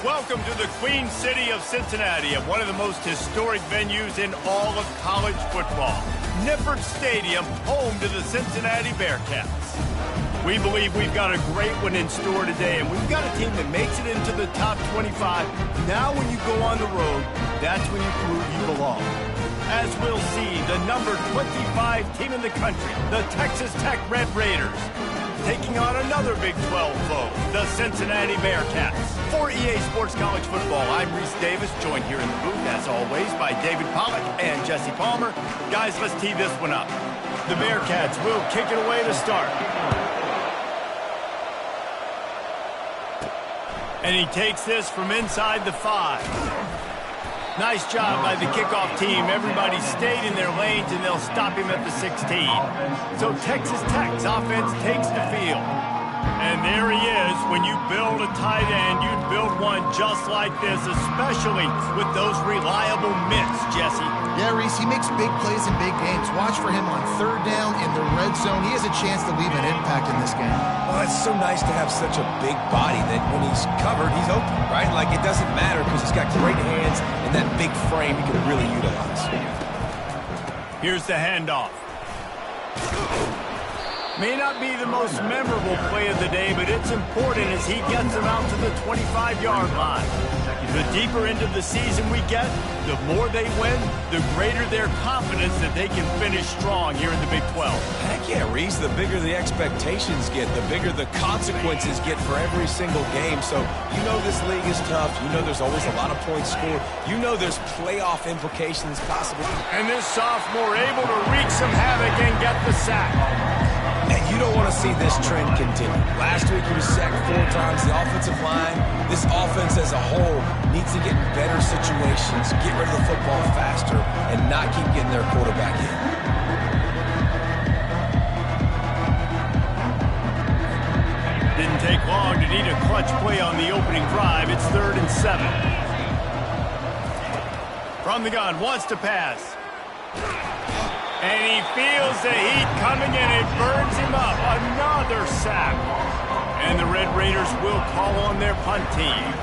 Welcome to the Queen City of Cincinnati at one of the most historic venues in all of college football. Nippert Stadium, home to the Cincinnati Bearcats. We believe we've got a great one in store today, and we've got a team that makes it into the top 25. Now when you go on the road, that's when you prove you belong. As we'll see, the number 25 team in the country, the Texas Tech Red Raiders, taking on another Big 12 foe, the Cincinnati Bearcats. For EA Sports College Football, I'm Reese Davis, joined here in the booth, as always, by David Pollack and Jesse Palmer. Guys, let's tee this one up. The Bearcats will kick it away to start. And he takes this from inside the 5. Nice job by the kickoff team. Everybody stayed in their lanes, and they'll stop him at the 16. So Texas Tech's offense takes the field. And there he is. When you build a tight end, you'd build one just like this, especially with those reliable mitts, Jesse. Yeah, Reese, he makes big plays in big games. Watch for him on third down in the red zone. He has a chance to leave an impact in this game. Well, it's so nice to have such a big body that when he's covered, he's open, right? Like, it doesn't matter because he's got great hands and that big frame he can really utilize. Here's the handoff. May not be the most memorable play of the day, but it's important as he gets them out to the 25-yard line. The deeper into the season we get, the more they win, the greater their confidence that they can finish strong here in the Big 12. Heck yeah, Reese. The bigger the expectations get, the bigger the consequences get for every single game. So you know this league is tough. You know there's always a lot of points scored. You know there's playoff implications possible. And this sophomore able to wreak some havoc and get the sack. And you don't want to see this trend continue. Last week he was sacked 4 times. The offensive line, this offense as a whole, needs to get in better situations, get rid of the football faster, and not keep getting their quarterback in. Didn't take long to need a clutch play on the opening drive. It's 3rd and 7. From the gun, wants to pass. And he feels the heat coming in. It burns him up. Another sack. And the Red Raiders will call on their punt team.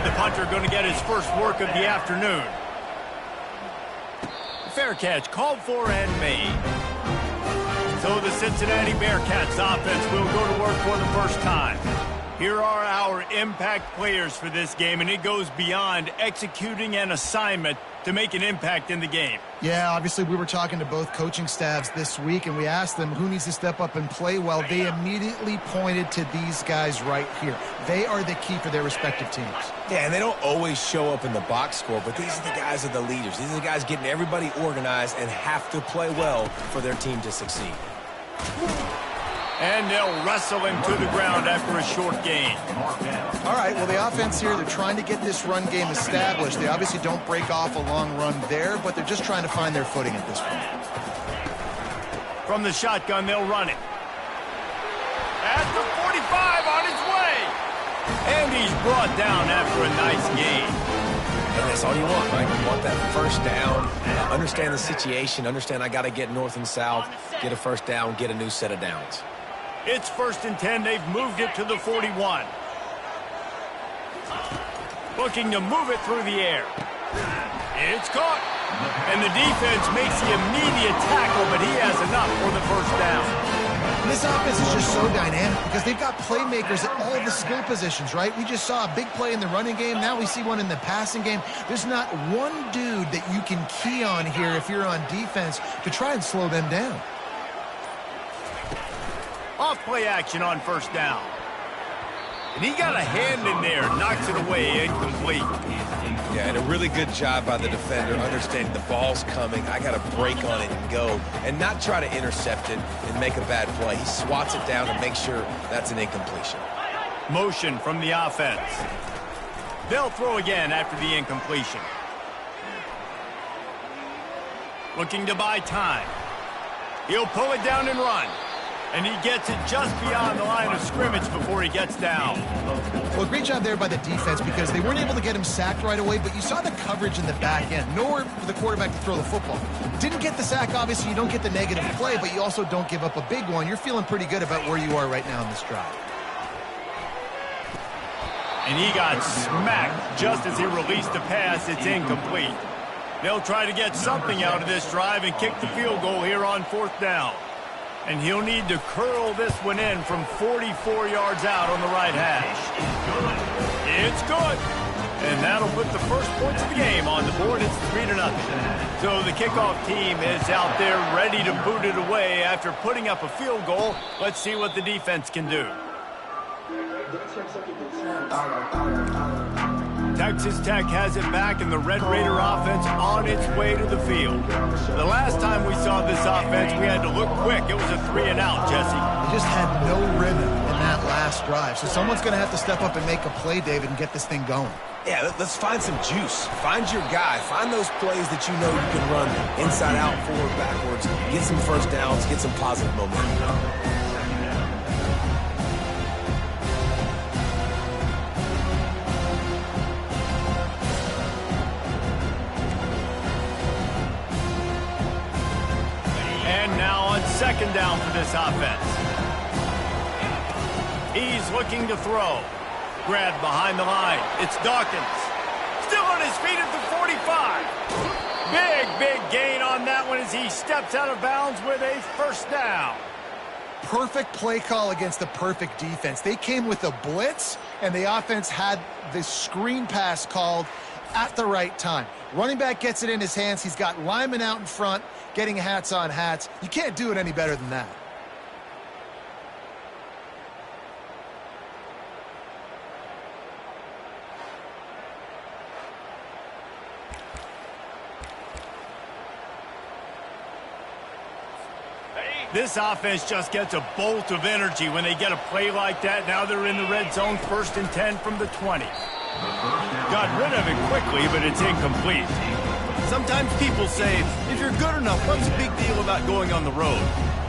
The punter going to get his first work of the afternoon. Fair catch called for and made. So the Cincinnati Bearcats offense will go to work for the first time. Here are our impact players for this game, and it goes beyond executing an assignment to make an impact in the game. Yeah, obviously we were talking to both coaching staffs this week, and we asked them who needs to step up and play well. They immediately pointed to these guys right here. They are the key for their respective teams. Yeah, and they don't always show up in the box score, but these are the guys that are the leaders. These are the guys getting everybody organized and have to play well for their team to succeed. And they'll wrestle him to the ground after a short gain. All right, well, the offense here, they're trying to get this run game established. They obviously don't break off a long run there, but they're just trying to find their footing at this point. From the shotgun, they'll run it. At the 45 on his way. And he's brought down after a nice gain. And that's all you want, right? You want that first down, understand the situation, understand I got to get north and south, get a first down, get a new set of downs. It's 1st and 10. They've moved it to the 41. Looking to move it through the air. It's caught. And the defense makes the immediate tackle, but he has enough for the first down. And this offense is just so dynamic because they've got playmakers at all the skill positions, right? We just saw a big play in the running game. Now we see one in the passing game. There's not one dude that you can key on here if you're on defense to try and slow them down. Off play action on first down. And he got a hand in there, knocks it away, incomplete. Yeah, and a really good job by the defender, understanding the ball's coming. I got to break on it and go, and not try to intercept it and make a bad play. He swats it down and makes sure that's an incompletion. Motion from the offense. They'll throw again after the incompletion. Looking to buy time. He'll pull it down and run. And he gets it just beyond the line of scrimmage before he gets down. Well, great job there by the defense because they weren't able to get him sacked right away, but you saw the coverage in the back end. Nowhere for the quarterback to throw the football. Didn't get the sack, obviously. You don't get the negative play, but you also don't give up a big one. You're feeling pretty good about where you are right now in this drive. And he got smacked just as he released the pass. It's incomplete. They'll try to get something out of this drive and kick the field goal here on 4th down. And he'll need to curl this one in from 44 yards out on the right hash. It's good. And that'll put the first points of the game on the board. It's 3-0. So the kickoff team is out there ready to boot it away after putting up a field goal. Let's see what the defense can do. Texas Tech has it back, and the Red Raider offense on its way to the field. The last time we saw this offense, we had to look quick. It was a 3-and-out, Jesse. They just had no rhythm in that last drive. So someone's going to have to step up and make a play, David, and get this thing going. Yeah, let's find some juice. Find your guy. Find those plays that you know you can run inside out, forward, backwards. Get some first downs. Get some positive momentum. Second down for this offense. He's looking to throw. Grabbed behind the line. It's Dawkins. Still on his feet at the 45. Big gain on that one as he steps out of bounds with a first down. Perfect play call against the perfect defense. They came with a blitz, and the offense had the screen pass called at the right time. Running back gets it in his hands. He's got linemen out in front, getting hats on hats. You can't do it any better than that. This offense just gets a bolt of energy when they get a play like that. Now they're in the red zone, 1st and 10 from the 20. Got rid of it quickly, but it's incomplete. Sometimes people say, if you're good enough, what's the big deal about going on the road?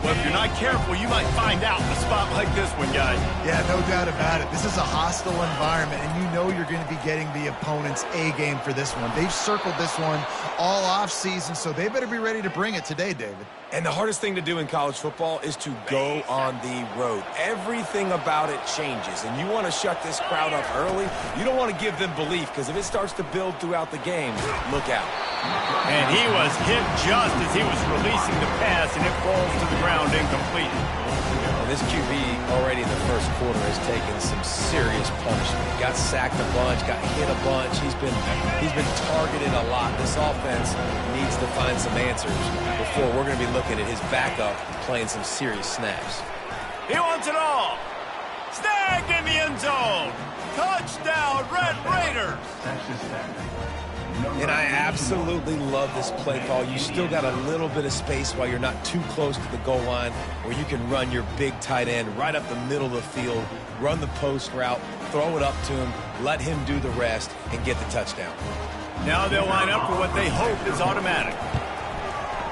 Well, if you're not careful, you might find out in a spot like this one, guys. Yeah, no doubt about it. This is a hostile environment, and you know you're going to be getting the opponent's A-game for this one. They've circled this one all off-season, so they better be ready to bring it today, David. And the hardest thing to do in college football is to go on the road. Everything about it changes, and you want to shut this crowd up early. You don't want to give them belief, because if it starts to build throughout the game, look out. And he was hit just as he was releasing the pass, and it falls to the ground incomplete. And this QB already in the first quarter has taken some serious punishment. Got sacked a bunch, got hit a bunch. He's been targeted a lot. This offense needs to find some answers before we're going to be looking at his backup playing some serious snaps. He wants it all. Snagged in the end zone. Touchdown, Red Raiders. And I absolutely love this play call. You still got a little bit of space while you're not too close to the goal line where you can run your big tight end right up the middle of the field, run the post route, throw it up to him, let him do the rest, and get the touchdown. Now they'll line up for what they hope is automatic.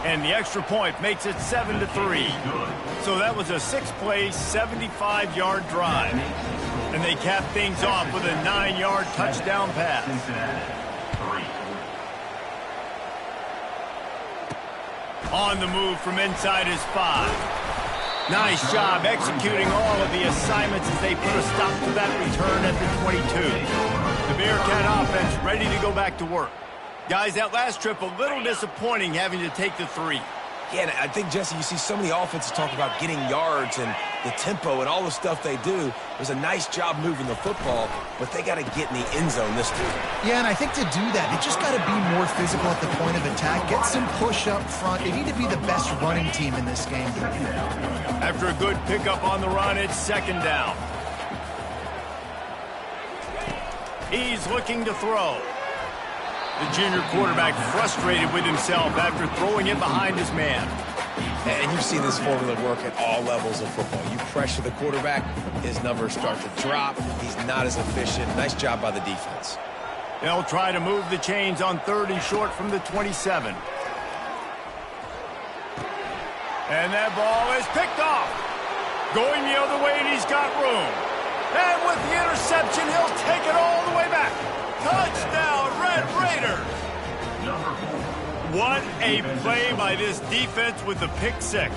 And the extra point makes it 7-3. So that was a 6-play, 75-yard drive. And they cap things off with a 9-yard touchdown pass. On the move from inside his 5. Nice job executing all of the assignments as they put a stop to that return at the 22. The Bearcat offense ready to go back to work. Guys, that last trip a little disappointing having to take the 3. Yeah, and I think, Jesse, you see so many offenses talk about getting yards and the tempo and all the stuff they do. There's a nice job moving the football, but they got to get in the end zone this time. Yeah, and I think to do that, they just got to be more physical at the point of attack. Get some push up front. They need to be the best running team in this game. After a good pickup on the run, it's 2nd down. He's looking to throw. The junior quarterback frustrated with himself after throwing it behind his man. And you've seen this formula work at all levels of football. You pressure the quarterback, his numbers start to drop. He's not as efficient. Nice job by the defense. They'll try to move the chains on 3rd and short from the 27. And that ball is picked off. Going the other way, and he's got room. And with the interception, he'll take it all the way back. Touchdown, Red Raiders! What a play by this defense with the pick 6.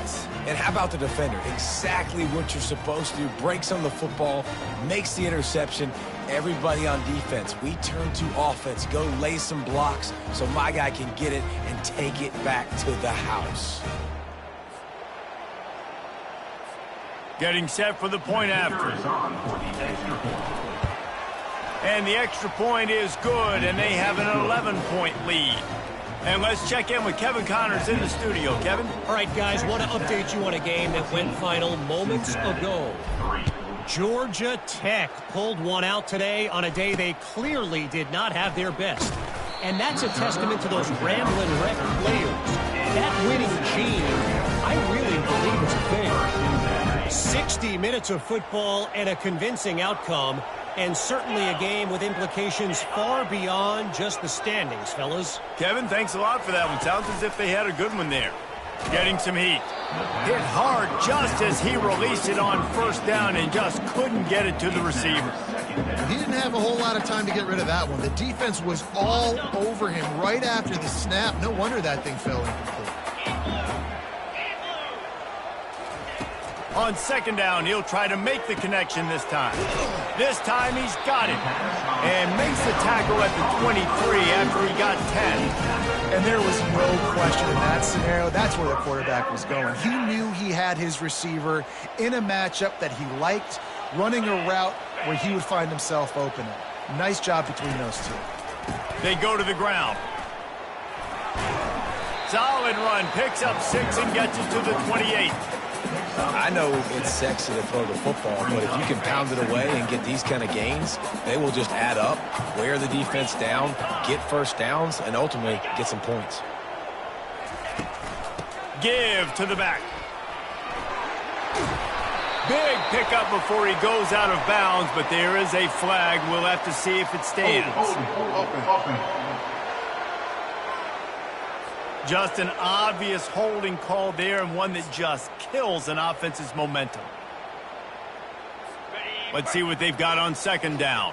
And how about the defender? Exactly what you're supposed to do. Breaks on the football, makes the interception. Everybody on defense, we turn to offense. Go lay some blocks so my guy can get it and take it back to the house. Getting set for the point after. And the extra point is good, and they have an 11-point lead. And let's check in with Kevin Connors in the studio. Kevin? All right, guys, want to update you on a game that went final moments ago. Georgia Tech pulled one out today on a day they clearly did not have their best. And that's a testament to those rambling rep players. That winning gene, I really believe it's a thing. 60 minutes of football and a convincing outcome, and certainly a game with implications far beyond just the standings, fellas. Kevin, thanks a lot for that one. Sounds as if they had a good one there. Getting some heat. Hit hard just as he released it on first down and just couldn't get it to the receiver. He didn't have a whole lot of time to get rid of that one. The defense was all over him right after the snap. No wonder that thing fell incomplete. On second down, he'll try to make the connection this time. This time he's got it. And makes the tackle at the 23 after he got 10. And there was no question in that scenario. That's where the quarterback was going. He knew he had his receiver in a matchup that he liked, running a route where he would find himself open. Nice job between those two. They go to the ground. Solid run. Picks up 6 and gets it to the 28. I know it's sexy to throw the football, but if you can pound it away and get these kind of gains, they will just add up, wear the defense down, get first downs, and ultimately get some points. Give to the back. Big pickup before he goes out of bounds, but there is a flag. We'll have to see if it stands. Just an obvious holding call there, and one that just kills an offense's momentum. Let's see what they've got on second down.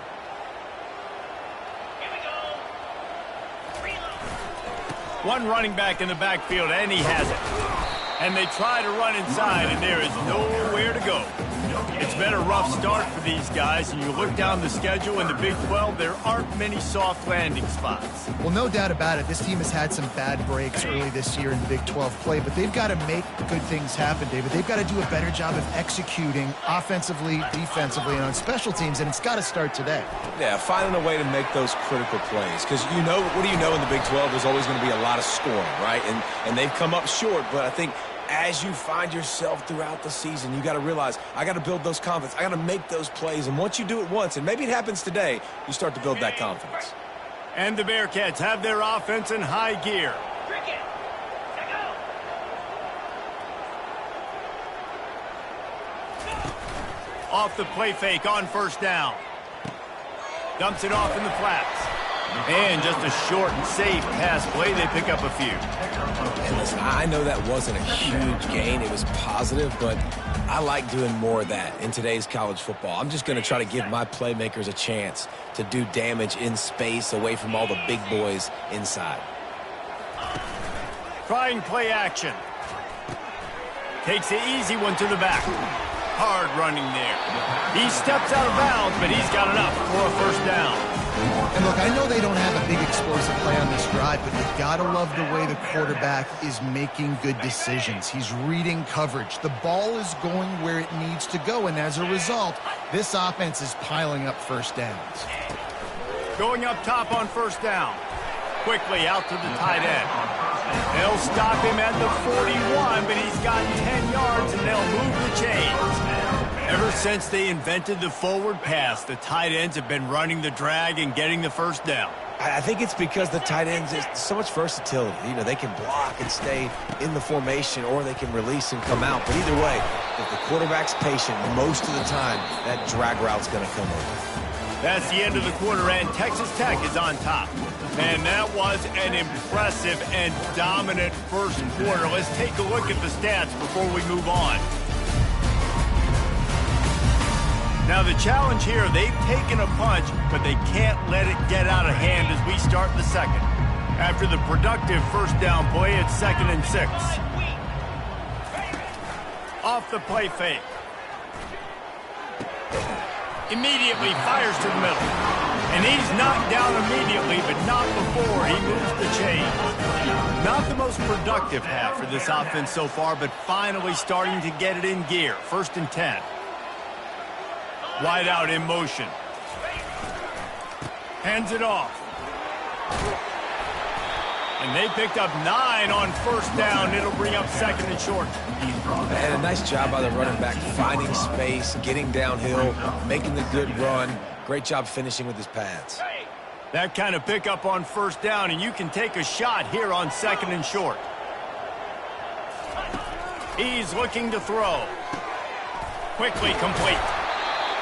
One running back in the backfield, and he has it. And they try to run inside, and there is nowhere to go. It's been a rough start for these guys, and you look down the schedule in the Big 12, there aren't many soft landing spots. Well, no doubt about it. This team has had some bad breaks early this year in the Big 12 play, but they've got to make good things happen, David. They've got to do a better job of executing offensively, defensively, and on special teams, and it's got to start today. Yeah, finding a way to make those critical plays. Because you know, what do you know in the Big 12? There's always going to be a lot of scoring, right? And they've come up short, but I think as you find yourself throughout the season, you got to realize, I got to build those confidence. I got to make those plays. And once you do it once, and maybe it happens today, you start to build that confidence. And the Bearcats have their offense in high gear. Off the play fake on first down. Dumps it off in the flats. And just a short and safe pass play. They pick up a few. And listen, I know that wasn't a huge gain. It was positive, but I like doing more of that in today's college football. I'm just going to try to give my playmakers a chance to do damage in space away from all the big boys inside. Trying play action. Takes the easy one to the back. Hard running there. He steps out of bounds, but he's got enough for a first down. And look, I know they don't have a big explosive play on this drive, but you've got to love the way the quarterback is making good decisions. He's reading coverage. The ball is going where it needs to go, and as a result, this offense is piling up first downs. Going up top on first down. Quickly out to the tight end. They'll stop him at the 41, but he's got 10 yards, and they'll move the chains. Ever since they invented the forward pass, the tight ends have been running the drag and getting the first down. I think it's because the tight ends is so much versatility. You know, they can block and stay in the formation, or they can release and come out. But either way, if the quarterback's patient, most of the time, that drag route's going to come over. That's the end of the quarter, and Texas Tech is on top. And that was an impressive and dominant first quarter. Let's take a look at the stats before we move on. Now the challenge here, they've taken a punch, but they can't let it get out of hand as we start the second. After the productive first down play, it's 2nd and 6. off the play fake. Immediately fires to the middle. And he's knocked down immediately, but not before he moves the chain. Not the most productive half for this offense so far, but finally starting to get it in gear. 1st and 10. Wide out in motion. Hands it off. And they picked up 9 on 1st down. It'll bring up 2nd and short. And a nice job by the running back, finding space, getting downhill, making the good run. Great job finishing with his pads. That kind of pickup on 1st down, and you can take a shot here on 2nd and short. He's looking to throw. Quickly complete.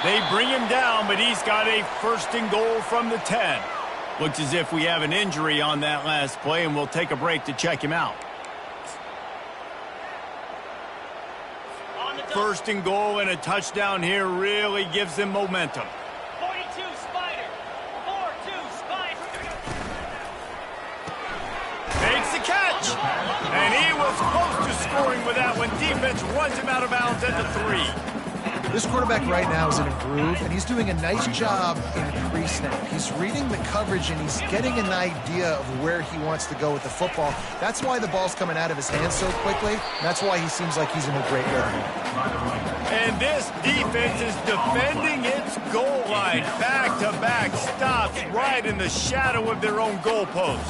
They bring him down, but he's got a 1st and goal from the 10. Looks as if we have an injury on that last play, and we'll take a break to check him out. 1st and goal and a touchdown here really gives them momentum. 42 Spider. 4-2 Spider. Makes the catch. And he was close to scoring with that one. Defense runs him out of bounds at the 3. This quarterback right now is in a groove, and he's doing a nice job in pre-snap. He's reading the coverage, and he's getting an idea of where he wants to go with the football. That's why the ball's coming out of his hands so quickly. That's why he seems like he's in a great rhythm. And this defense is defending its goal line. Back-to-back stops right in the shadow of their own goalpost.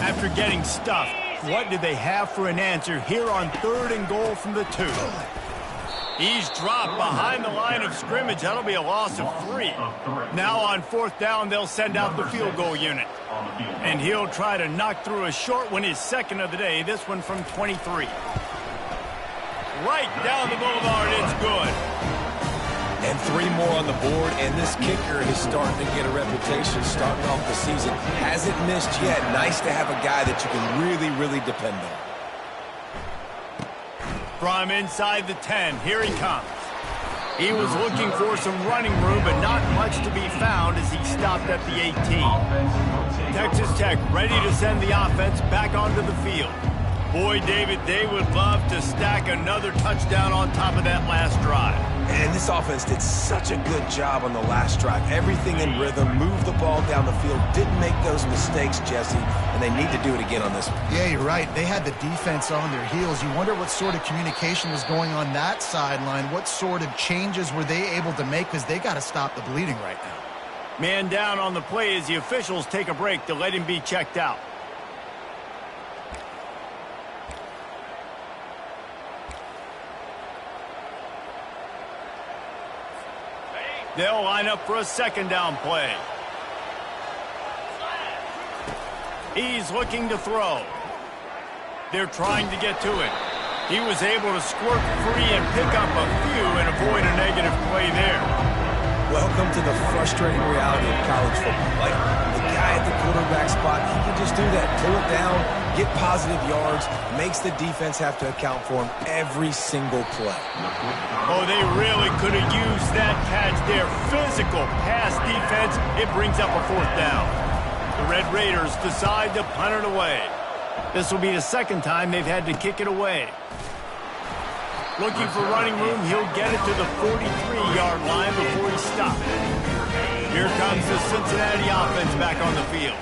After getting stuffed, what do they have for an answer here on 3rd and goal from the 2? He's dropped behind the line of scrimmage. That'll be a loss of 3. Now on 4th down, they'll send out the field goal unit. And he'll try to knock through a short one, his 2nd of the day, this one from 23. Right down the boulevard, it's good. And 3 more on the board, and this kicker is starting to get a reputation starting off the season. Hasn't missed yet. Nice to have a guy that you can really, really depend on. From inside the 10, here he comes. He was looking for some running room, but not much to be found as he stopped at the 18. Texas Tech ready to send the offense back onto the field. Boy, David, they would love to stack another touchdown on top of that last drive. And this offense did such a good job on the last drive. Everything in rhythm, moved the ball down the field, didn't make those mistakes, Jesse, and they need to do it again on this one. Yeah, you're right. They had the defense on their heels. You wonder what sort of communication was going on that sideline. What sort of changes were they able to make, because they got to stop the bleeding right now. Man down on the play as the officials take a break to let him be checked out. They'll line up for a 2nd down play. He's looking to throw. They're trying to get to it. He was able to squirt free and pick up a few and avoid a negative play there. Welcome to the frustrating reality of college football. Like, the guy at the quarterback spot, he can just do that. Pull it down, get positive yards, makes the defense have to account for him every single play. Oh, they really could have used that catch there. Physical pass defense. It brings up a 4th down. The Red Raiders decide to punt it away. This will be the 2nd time they've had to kick it away. Looking for running room, he'll get it to the 43-yard line before he stops. Here comes the Cincinnati offense back on the field.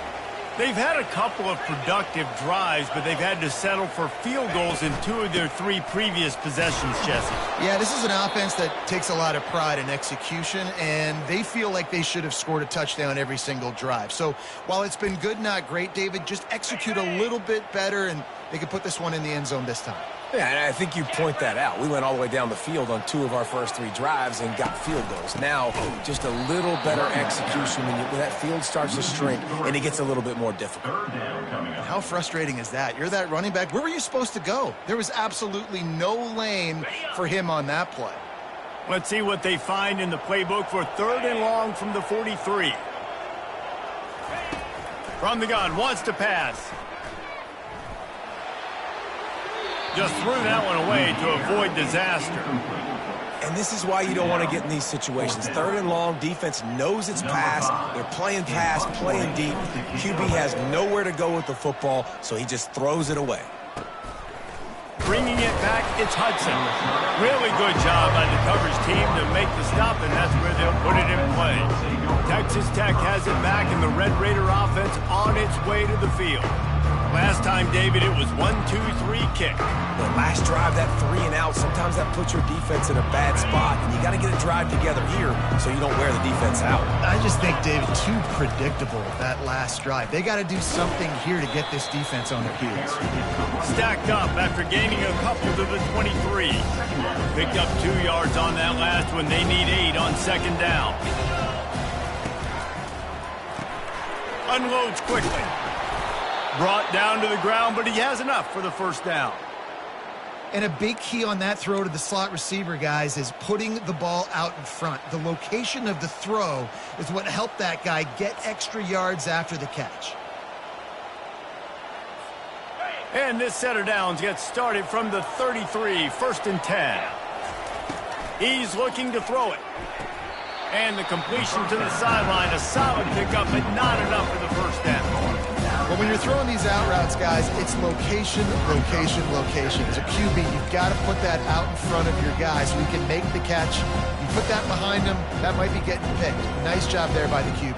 They've had a couple of productive drives, but they've had to settle for field goals in 2 of their 3 previous possessions, Jesse. Yeah, this is an offense that takes a lot of pride in execution, and they feel like they should have scored a touchdown every single drive. So while it's been good, not great, David, just execute a little bit better, and they can put this one in the end zone this time. Yeah, and I think you point that out. We went all the way down the field on 2 of our first 3 drives and got field goals. Now, just a little better execution when that field starts to shrink and it gets a little bit more difficult. How frustrating is that? You're that running back. Where were you supposed to go? There was absolutely no lane for him on that play. Let's see what they find in the playbook for 3rd and long from the 43. From the gun, wants to pass. Just threw that one away to avoid disaster. And this is why you don't want to get in these situations. 3rd and long, defense knows it's pass. They're playing pass, playing deep. QB has nowhere to go with the football, so he just throws it away. bringing it back, it's Hudson. Really good job by the coverage team to make the stop, and that's where they'll put it in play. Texas Tech has it back, and the Red Raider offense on its way to the field. Last time, David, it was 1-2-3 kick. The last drive, that 3 and out, sometimes that puts your defense in a bad spot, and you got to get a drive together here so you don't wear the defense out. I just think, David, too predictable, that last drive. They got to do something here to get this defense on their heels. Stacked up after gaining a couple to the 23. Picked up 2 yards on that last one. They need 8 on second down. Unloads quickly. Brought down to the ground, but he has enough for the first down. And a big key on that throw to the slot receiver, guys, is putting the ball out in front. The location of the throw is what helped that guy get extra yards after the catch. And this set of downs gets started from the 33, 1st and 10. He's looking to throw it. And the completion to the sideline, a solid pickup, but not enough for the first down. But when you're throwing these out routes, guys, it's location, location, location. As a QB, you've got to put that out in front of your guy so he can make the catch. You put that behind him, that might be getting picked. Nice job there by the QB.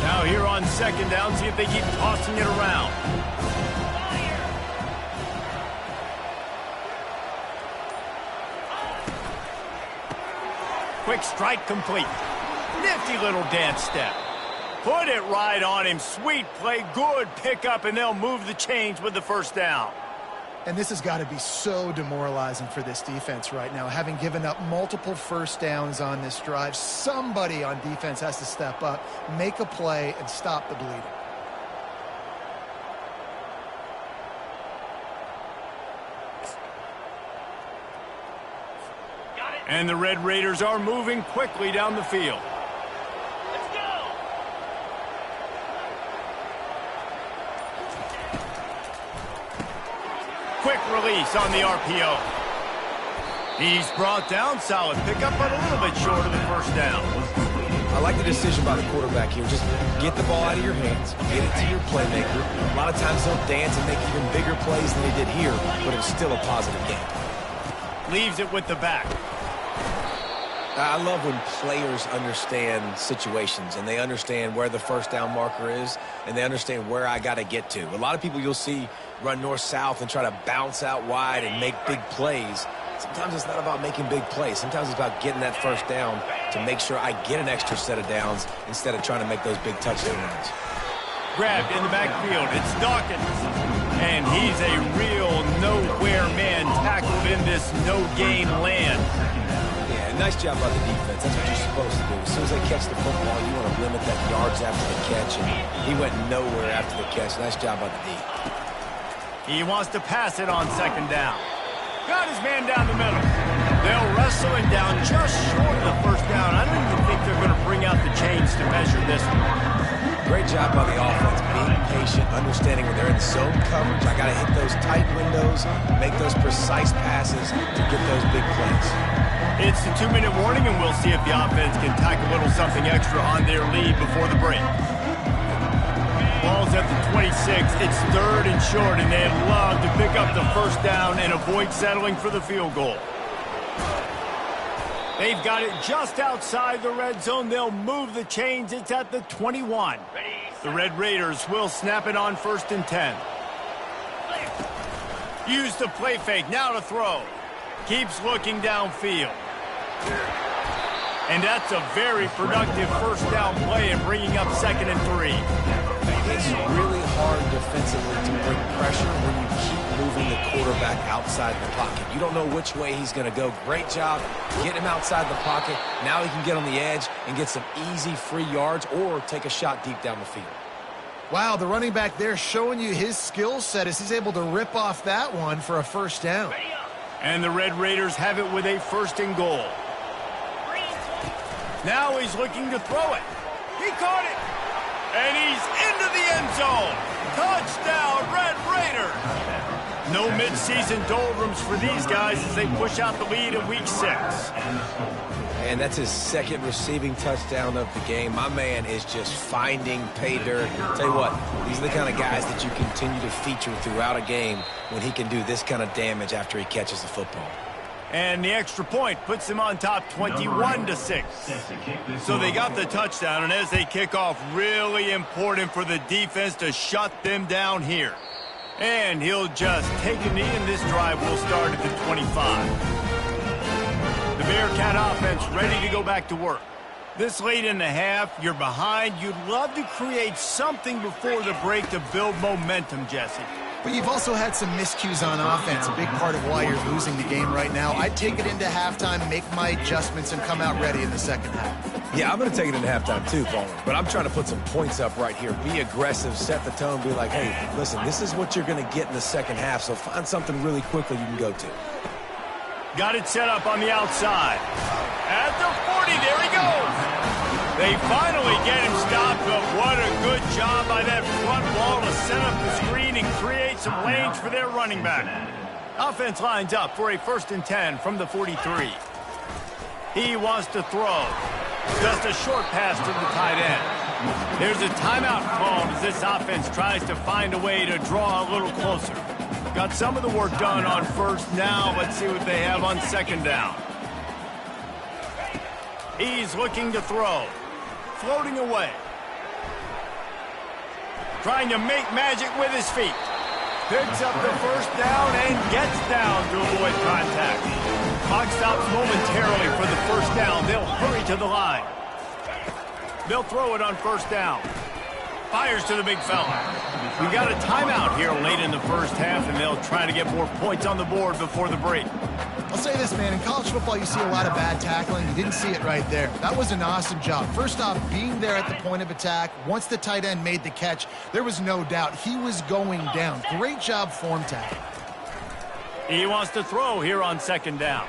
Now here on second down, see if they keep tossing it around. Quick strike complete. Nifty little dance step. Put it right on him. Sweet play, good pickup, and they'll move the chains with the first down. And this has got to be so demoralizing for this defense right now. Having given up multiple first downs on this drive, somebody on defense has to step up, make a play, and stop the bleeding. And the Red Raiders are moving quickly down the field. Quick release on the RPO. He's brought down, solid pickup, but a little bit short of the first down. I like the decision by the quarterback here. Just get the ball out of your hands, get it to your playmaker. A lot of times they'll dance and make even bigger plays than they did here, but it was still a positive game. Leaves it with the back. I love when players understand situations and they understand where the first down marker is and they understand where I got to get to. A lot of people you'll see run north-south and try to bounce out wide and make big plays. Sometimes it's not about making big plays. Sometimes it's about getting that first down to make sure I get an extra set of downs instead of trying to make those big touchdown runs. Grabbed in the backfield. It's Dawkins. And he's a real nowhere man tackled in this no-gain land. Nice job by the defense. That's what you're supposed to do. As soon as they catch the football, you want to limit that yards after the catch, and he went nowhere after the catch. Nice job by the D. He wants to pass it on second down. Got his man down the middle. They'll wrestle him down just short of the first down. I don't even think they're going to bring out the chains to measure this one. Great job by the offense, being patient, understanding when they're in zone coverage. I got to hit those tight windows, make those precise passes to get those big plays. It's the 2-minute warning, and we'll see if the offense can tack a little something extra on their lead before the break. Ball's at the 26. It's 3rd and short, and they'd love to pick up the first down and avoid settling for the field goal. They've got it just outside the red zone. They'll move the chains. It's at the 21. The Red Raiders will snap it on 1st and 10. Use the play fake. Now to throw. Keeps looking downfield. And that's a very productive first down play and bringing up 2nd and 3. It's really hard defensively to bring pressure when you keep moving the quarterback outside the pocket. You don't know which way he's going to go. Great job getting him outside the pocket. Now he can get on the edge and get some easy free yards or take a shot deep down the field. Wow, the running back there showing you his skill set as he's able to rip off that one for a first down. And the Red Raiders have it with a 1st and goal. Now he's looking to throw it. He caught it. And he's into the end zone. Touchdown, Red Raiders. No midseason doldrums for these guys as they push out the lead in Week 6. And that's his second receiving touchdown of the game. My man is just finding pay dirt. Tell you what, these are the kind of guys that you continue to feature throughout a game when he can do this kind of damage after he catches the football. And the extra point puts them on top 21-6. So they got the touchdown, and as they kick off, really important for the defense to shut them down here. And he'll just take a knee, and this drive will start at the 25. The Bearcat offense ready to go back to work. This late in the half, you're behind. You'd love to create something before the break to build momentum, Jesse. But you've also had some miscues on offense, a big part of why you're losing the game right now. I'd take it into halftime, make my adjustments, and come out ready in the second half. Yeah, I'm going to take it into halftime too, Paul. But I'm trying to put some points up right here. Be aggressive, set the tone, be like, hey, listen, this is what you're going to get in the second half, so find something really quickly you can go to. Got it set up on the outside. At the 40, there he goes. They finally get him stopped, but what a good job by that front wall to set up the screen and create some lanes for their running back. Offense lines up for a 1st and 10 from the 43. He wants to throw. Just a short pass to the tight end. There's a timeout called as this offense tries to find a way to draw a little closer. Got some of the work done on first. Now let's see what they have on second down. He's looking to throw. Floating away. Trying to make magic with his feet. Picks up the first down and gets down to avoid contact. Clock stops momentarily for the first down. They'll hurry to the line. They'll throw it on first down. Fires to the big fella. We got a timeout here late in the first half, and they'll try to get more points on the board before the break. I'll say this, man. In college football, you see a lot of bad tackling. You didn't see it right there. That was an awesome job. First off, being there at the point of attack. Once the tight end made the catch, there was no doubt he was going down. Great job form tackling. He wants to throw here on second down.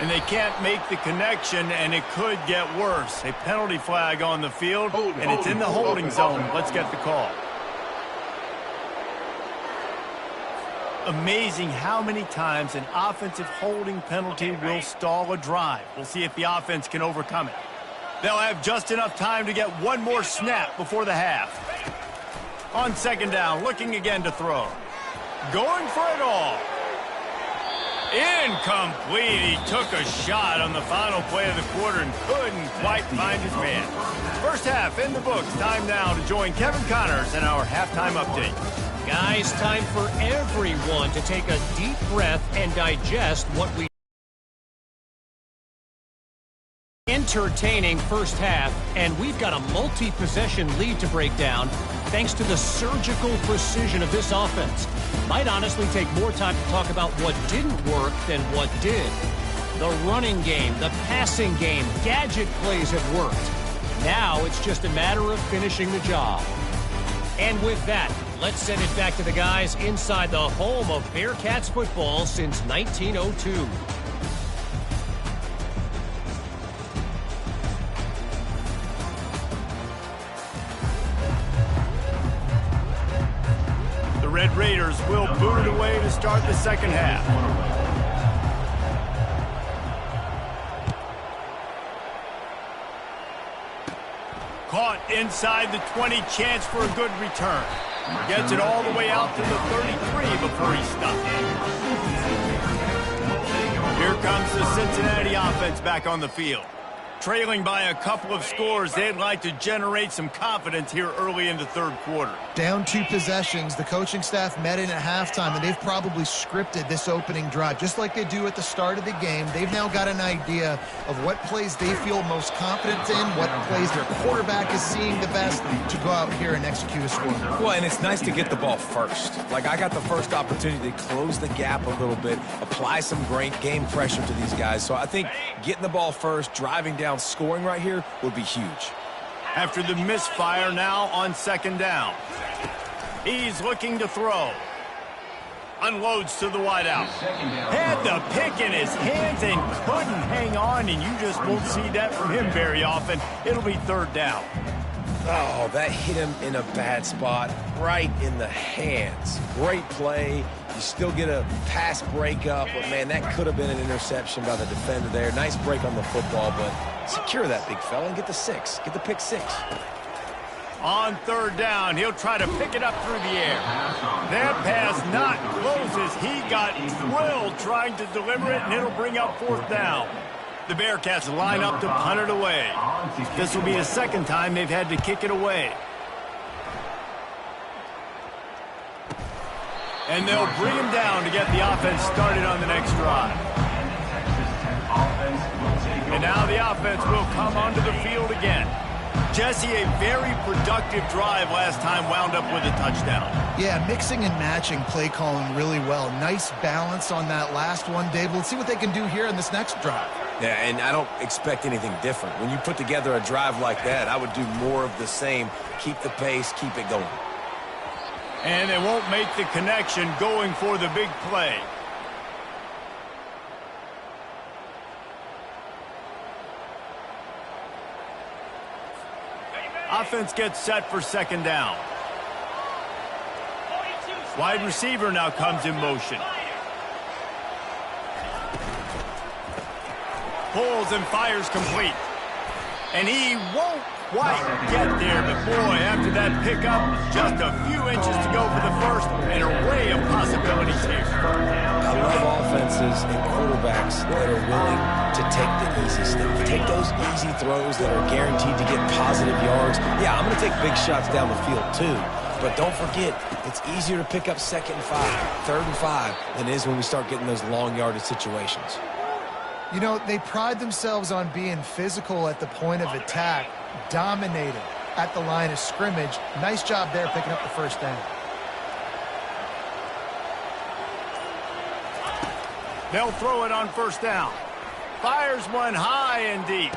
And they can't make the connection, and it could get worse. A penalty flag on the field, and it's in the holding zone. Let's get the call. Amazing how many times an offensive holding penalty will stall a drive. We'll see if the offense can overcome it. They'll have just enough time to get one more snap before the half. On second down, looking again to throw. Going for it all. Incomplete. He took a shot on the final play of the quarter and couldn't quite find his man. First half in the books. Time now to join Kevin Connors in our halftime update. Guys, time for everyone to take a deep breath and digest what we... Entertaining first half, and we've got a multi-possession lead to break down thanks to the surgical precision of this offense. Might honestly take more time to talk about what didn't work than what did. The running game, the passing game, gadget plays have worked. Now it's just a matter of finishing the job. And with that, let's send it back to the guys inside the home of Bearcats football since 1902. The Red Raiders will boot it away to start the second half. Caught inside the 20, chance for a good return. Gets it all the way out to the 33 before he's stopped. Here comes the Cincinnati offense back on the field. Trailing by a couple of scores, they'd like to generate some confidence here early in the third quarter. Down 2 possessions, the coaching staff met in at halftime, and they've probably scripted this opening drive. Just like they do at the start of the game, they've now got an idea of what plays they feel most confident in, what plays their quarterback is seeing the best to go out here and execute a score. Well, and it's nice to get the ball first. Like, I got the first opportunity to close the gap a little bit, apply some great game pressure to these guys. So I think getting the ball first, driving down, scoring right here would be huge. After the misfire, now on second down. He's looking to throw. Unloads to the wideout. Had the pick in his hands and couldn't hang on, and you just won't see that from him very often. It'll be third down. Oh, that hit him in a bad spot, right in the hands. Great play. You still get a pass breakup, but, man, that could have been an interception by the defender there. Nice break on the football, but secure that big fella and get the 6. Get the pick 6. On third down, he'll try to pick it up through the air. That pass not close as he got drilled trying to deliver it, and it'll bring up fourth down. The Bearcats line up to punt it away. This will be the second time they've had to kick it away. And they'll bring him down to get the offense started on the next drive. And now the offense will come onto the field again. Jesse, a very productive drive last time wound up with a touchdown. Yeah, mixing and matching play calling really well. Nice balance on that last one, Dave. Let's see what they can do here in this next drive. Yeah, and I don't expect anything different. When you put together a drive like that, I would do more of the same. Keep the pace, keep it going. And they won't make the connection going for the big play. Offense gets set for second down. Wide receiver now comes in motion. Pulls and fires complete. And he won't quite get there, but boy, after that pickup, just a few inches to go for the first, and an array of possibilities here. I love offenses and quarterbacks that are willing to take the easy stuff. Take those easy throws that are guaranteed to get positive yards. Yeah, I'm going to take big shots down the field too, but don't forget, it's easier to pick up second and 5, third and 5 than it is when we start getting those long yardage situations. You know, they pride themselves on being physical at the point of attack, dominating at the line of scrimmage. Nice job there picking up the first down. They'll throw it on first down. Fires one high and deep.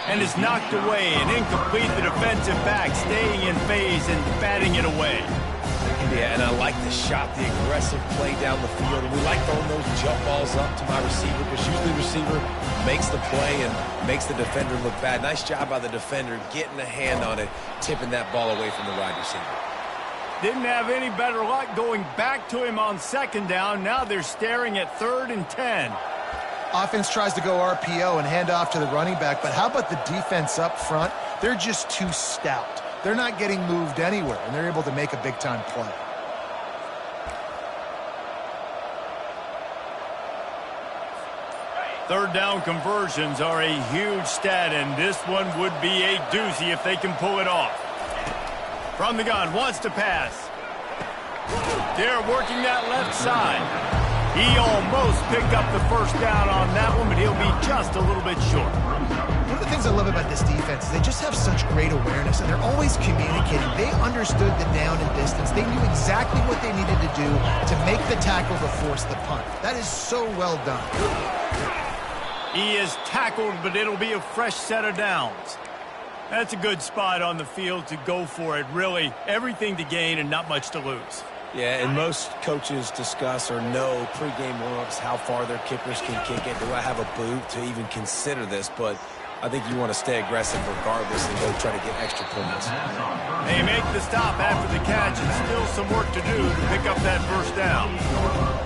And is knocked away and incomplete. The defensive back staying in phase and batting it away. Yeah, and I like the shot, the aggressive play down the field. And we like throwing those jump balls up to my receiver because usually the receiver makes the play and makes the defender look bad. Nice job by the defender getting a hand on it, tipping that ball away from the wide receiver. Didn't have any better luck going back to him on second down. Now they're staring at 3rd and 10. Offense tries to go RPO and hand off to the running back, but how about the defense up front? They're just too stout. They're not getting moved anywhere, and they're able to make a big-time play. Third down conversions are a huge stat, and this one would be a doozy if they can pull it off. From the gun, wants to pass. They're working that left side. He almost picked up the first down on that one, but he'll be just a little bit short. One of the things I love about this defense is they just have such great awareness, and they're always communicating. They understood the down and distance. They knew exactly what they needed to do to make the tackle to force the punt. That is so well done. He is tackled, but it'll be a fresh set of downs. That's a good spot on the field to go for it. Really, everything to gain and not much to lose. Yeah, and most coaches discuss or know pregame warm-ups how far their kickers can kick it. Do I have a boot to even consider this? But I think you want to stay aggressive regardless and go try to get extra points. They make the stop after the catch, and still some work to do to pick up that first down.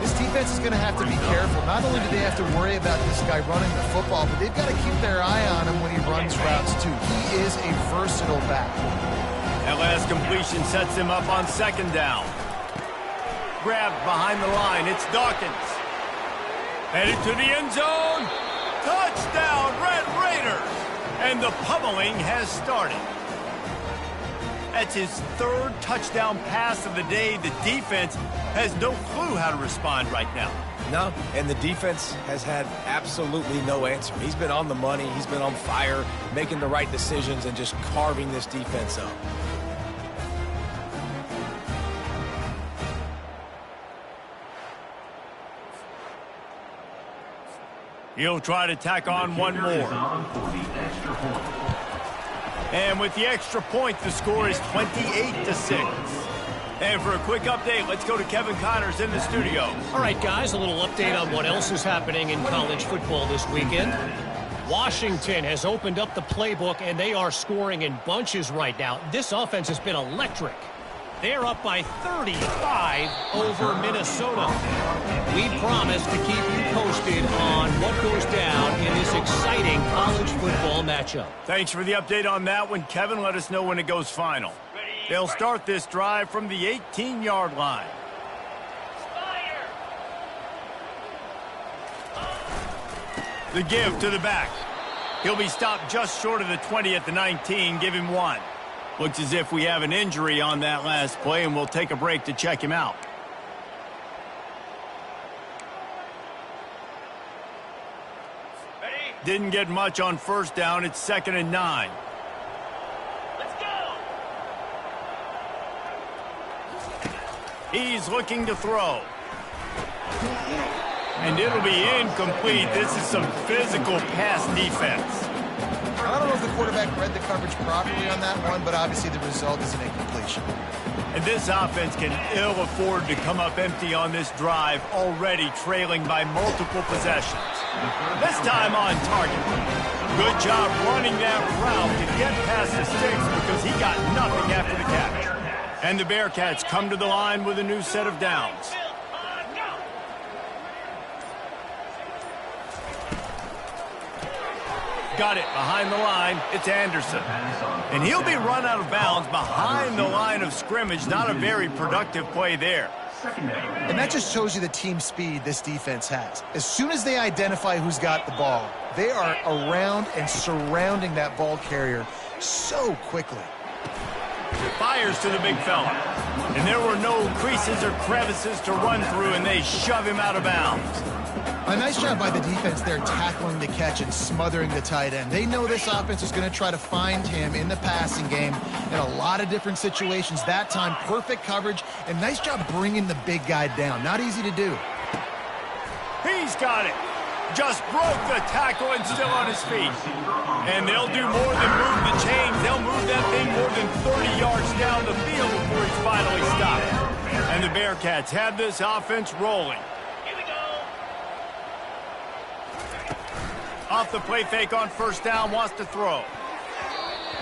This defense is going to have to be careful. Not only do they have to worry about this guy running the football, but they've got to keep their eye on him when he runs routes too. He is a versatile back. That last completion sets him up on second down. Grabbed behind the line. It's Dawkins. Headed to the end zone. Touchdown, Red Raiders. And the pummeling has started. That's his 3rd touchdown pass of the day. The defense has no clue how to respond right now. No, and the defense has had absolutely no answer. He's been on the money. He's been on fire, making the right decisions and just carving this defense up. He'll try to tack on one more. And with the extra point, the score is 28-6. And for a quick update, let's go to Kevin Connors in the studio. All right, guys, a little update on what else is happening in college football this weekend. Washington has opened up the playbook, and they are scoring in bunches right now. This offense has been electric. They're up by 35 over Minnesota. We promise to keep you posted on what goes down in this exciting college football matchup. Thanks for the update on that one, Kevin. Let us know when it goes final. They'll start this drive from the 18-yard line. The give to the back. He'll be stopped just short of the 20 at the 19. Give him 1. Looks as if we have an injury on that last play, and we'll take a break to check him out. Ready? Didn't get much on first down. It's 2nd and 9. Let's go. He's looking to throw. And it'll be incomplete. This is some physical pass defense. I don't know if the quarterback read the coverage properly on that one, but obviously the result is an incompletion. And this offense can ill afford to come up empty on this drive, already trailing by multiple possessions. This time on target. Good job running that route to get past the sticks because he got nothing after the catch. And the Bearcats come to the line with a new set of downs. Got it behind the line. It's Anderson. And he'll be run out of bounds behind the line of scrimmage. Not a very productive play there. And that just shows you the team speed this defense has. As soon as they identify who's got the ball, they are around and surrounding that ball carrier so quickly. Fires to the big fella. And there were no creases or crevices to run through, and they shove him out of bounds. A nice job by the defense there tackling the catch and smothering the tight end. They know this offense is going to try to find him in the passing game in a lot of different situations. That time, perfect coverage, and nice job bringing the big guy down. Not easy to do. He's got it. Just broke the tackle and still on his feet. And they'll do more than move the chains. They'll move that thing more than 30 yards down the field before he's finally stopped. And the Bearcats have this offense rolling. Off the play fake on first down, wants to throw.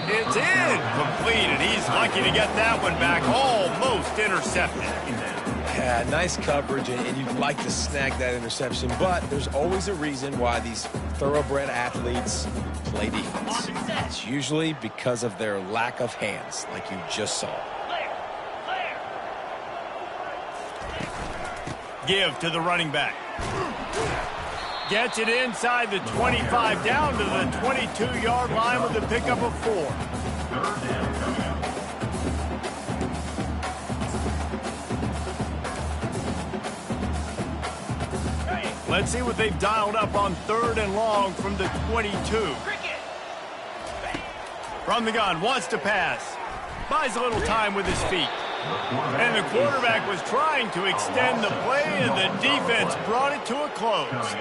It's incomplete, and he's lucky to get that one back. Almost intercepted. Yeah, nice coverage, and you'd like to snag that interception, but there's always a reason why these thoroughbred athletes play defense. It's usually because of their lack of hands, like you just saw. Give to the running back. Gets it inside the 25, down to the 22-yard line with a pickup of 4. Let's see what they've dialed up on 3rd and long from the 22. From the gun, wants to pass. Buys a little time with his feet. And the quarterback was trying to extend the play, and the defense brought it to a close.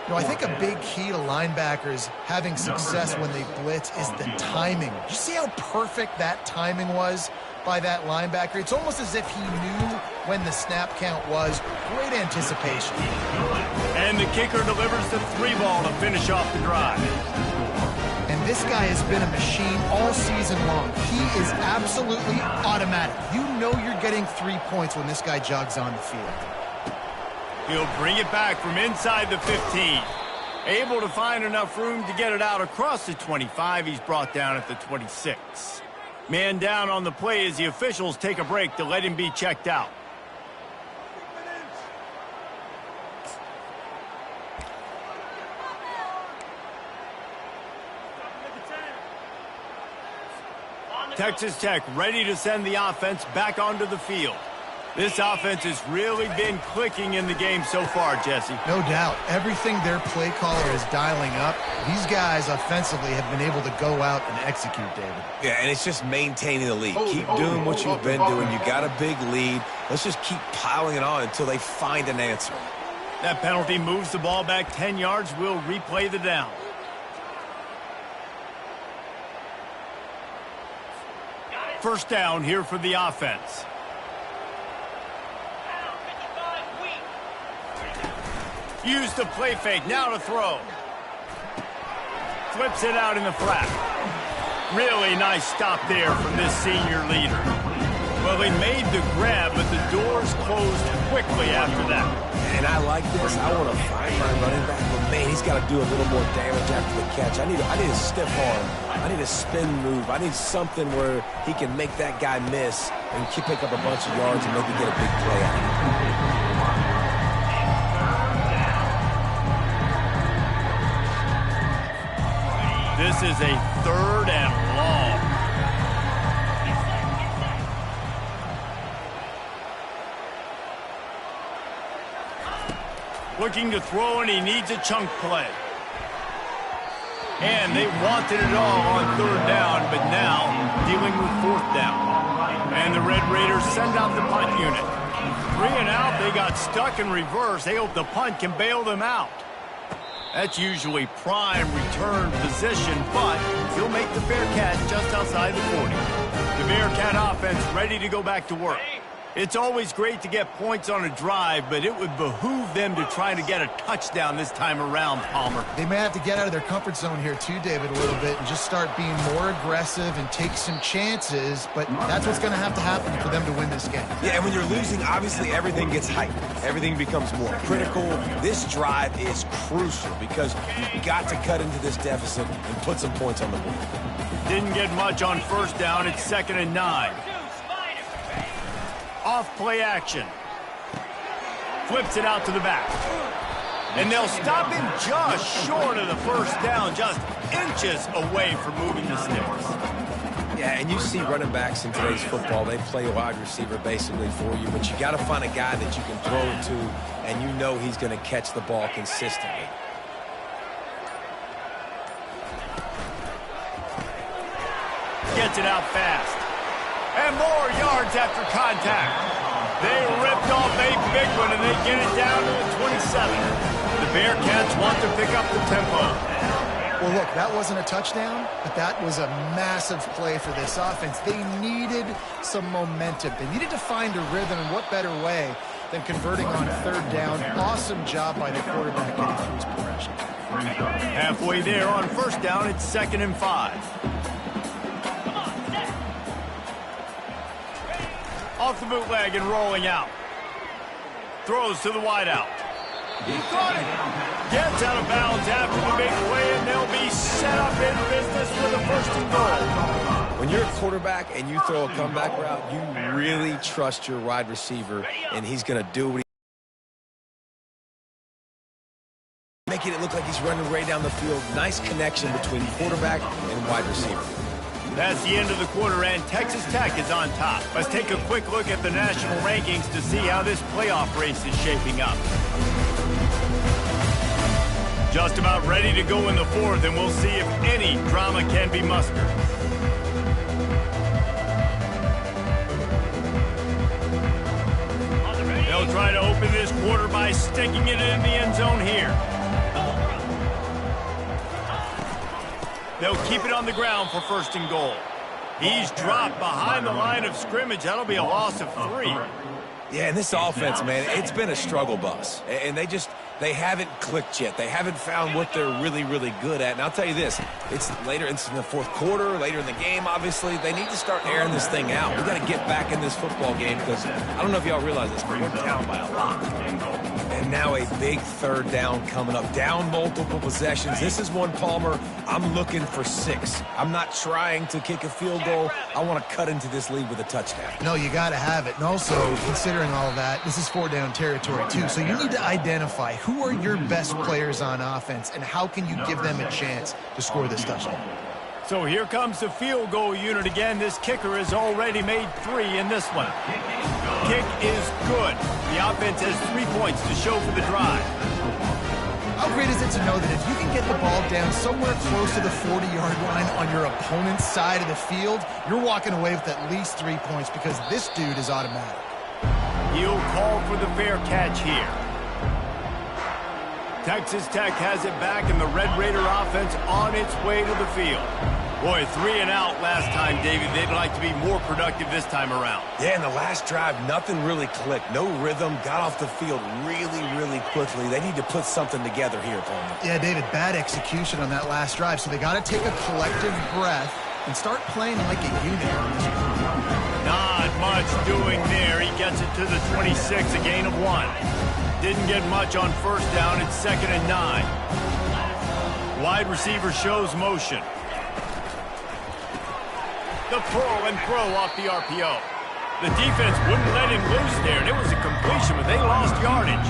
You know, I think a big key to linebackers having success when they blitz is the timing. Did you see how perfect that timing was by that linebacker? It's almost as if he knew when the snap count was. Great anticipation. And the kicker delivers the 3-ball to finish off the drive. And this guy has been a machine all season long. He is absolutely automatic. You know you're getting 3 points when this guy jogs on the field. He'll bring it back from inside the 15. Able to find enough room to get it out across the 25. He's brought down at the 26. Man down on the play as the officials take a break to let him be checked out. Texas Tech ready to send the offense back onto the field. This offense has really been clicking in the game so far, Jesse. No doubt. Everything their play caller is dialing up, these guys offensively have been able to go out and execute, David. Yeah, and it's just maintaining the lead. Keep doing what you've been doing. You got a big lead. Let's just keep piling it on until they find an answer. That penalty moves the ball back 10 yards. We'll replay the down. First down here for the offense. Use the play fake, now to throw. Flips it out in the flat. Really nice stop there from this senior leader. Well, Well, he made the grab, but the doors closed quickly after that. And I like this. I want to find my running back, but man, he's got to do a little more damage after the catch. I need a stiff arm. I need a spin move. I need something where he can make that guy miss and pick up a bunch of yards and maybe get a big play out of it. This is a 3rd and long. Looking to throw, and he needs a chunk play. And they wanted it all on 3rd down, but now dealing with 4th down. And the Red Raiders send out the punt unit. 3 and out, they got stuck in reverse. They hope the punt can bail them out. That's usually prime return position, but he'll make the fair catch just outside the 40. The Bearcat offense ready to go back to work. It's always great to get points on a drive, but it would behoove them to try to get a touchdown this time around, Palmer. They may have to get out of their comfort zone here too, David, a little bit and just start being more aggressive and take some chances, but that's what's going to happen for them to win this game. Yeah, and when you're losing, obviously everything gets heightened. Everything becomes more critical. This drive is crucial because you've got to cut into this deficit and put some points on the board. Didn't get much on 1st down. It's 2nd and 9. Off play action. Flips it out to the back. And they'll stop him just short of the 1st down, just inches away from moving the sticks. Yeah, and you see running backs in today's football, they play a wide receiver basically for you, but you got to find a guy that you can throw it to, and you know he's going to catch the ball consistently. Gets it out fast. And more yards after contact. They ripped off a big one, and they get it down to the 27. The Bearcats want to pick up the tempo. Well, look, that wasn't a touchdown, but that was a massive play for this offense. They needed some momentum. They needed to find a rhythm, and what better way than converting on 3rd down. Awesome job by the quarterback getting through his progression. Halfway there on 1st down, it's 2nd and 5. Off the bootleg and rolling out. Throws to the wideout. He caught it. Gets out of bounds after the big play, and they'll be set up in business for the 1st and goal. When you're a quarterback and you throw a comeback route, you really trust your wide receiver, and he's going to do what making it look like he's running right down the field. Nice connection between quarterback and wide receiver. That's the end of the quarter, and Texas Tech is on top. Let's take a quick look at the national rankings to see how this playoff race is shaping up. Just about ready to go in the 4th, and we'll see if any drama can be mustered. They'll try to open this quarter by sticking it in the end zone here. They'll keep it on the ground for 1st and goal. He's dropped behind the line of scrimmage. That'll be a loss of 3. Yeah, and this offense, man, it's been a struggle bus. And they haven't clicked yet. They haven't found what they're really, really good at. And I'll tell you this, it's later, it's in the 4th quarter, later in the game, obviously. They need to start airing this thing out. We got to get back in this football game because I don't know if y'all realize this, but we're down by a lot. And now a big 3rd down coming up. Down multiple possessions. This is one, Palmer, I'm looking for 6. I'm not trying to kick a field goal. I want to cut into this lead with a touchdown. No, you got to have it. And also, considering all of that, this is 4-down territory too. So you need to identify who are your best players on offense and how can you give them a chance to score this touchdown. So here comes the field goal unit again. This kicker has already made 3 in this one. Kick is good. The offense has 3 points to show for the drive. How great is it to know that if you can get the ball down somewhere close to the 40-yard line on your opponent's side of the field, you're walking away with at least 3 points because this dude is automatic. He'll call for the fair catch here. Texas Tech has it back, and the Red Raider offense on its way to the field. Boy, 3 and out last time, David. They'd like to be more productive this time around. Yeah, in the last drive, nothing really clicked. No rhythm, got off the field really, really quickly. They need to put something together here, Palmer. Yeah, David, bad execution on that last drive, so they got to take a collective breath and start playing like a unit on this one. Not much much doing there. He gets it to the 26, a gain of 1. Didn't get much on first down. It's 2nd and 9. Wide receiver shows motion. The pull and throw off the RPO. The defense wouldn't let him loose there, and it was a completion, but they lost yardage.